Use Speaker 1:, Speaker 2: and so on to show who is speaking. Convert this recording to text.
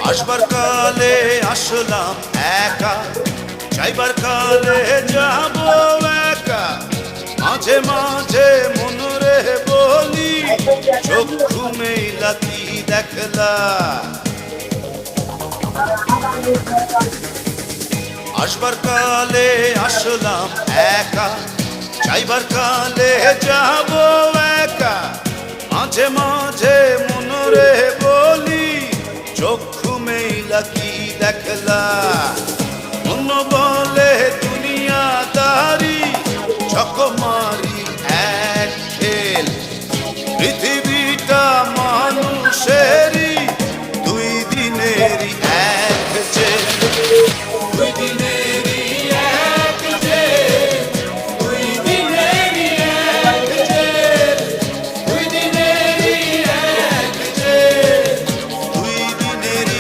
Speaker 1: আসবার কালে আসলাম একা, যাইবার কালে যাব একা। মাঝে মাঝে মনরে বলি, চক্ষু মেলা কি দেখলা। আসবার কালে আসলাম একা, যাইবার কালে যাব একা। মাঝে মাঝে মনরে বলি, চক্ষু মেলা কি দেখলা। মন বলে দুনিয়াদারি, চকমারি এক খেল। পৃথিবীটা মানুষেরই, দুই দিনেরই এক জেল। দুই দিনেরই এক জেল, দুই দিনেরই এক জেল, দুই দিনেরই এক জেল, দুই দিনেরই।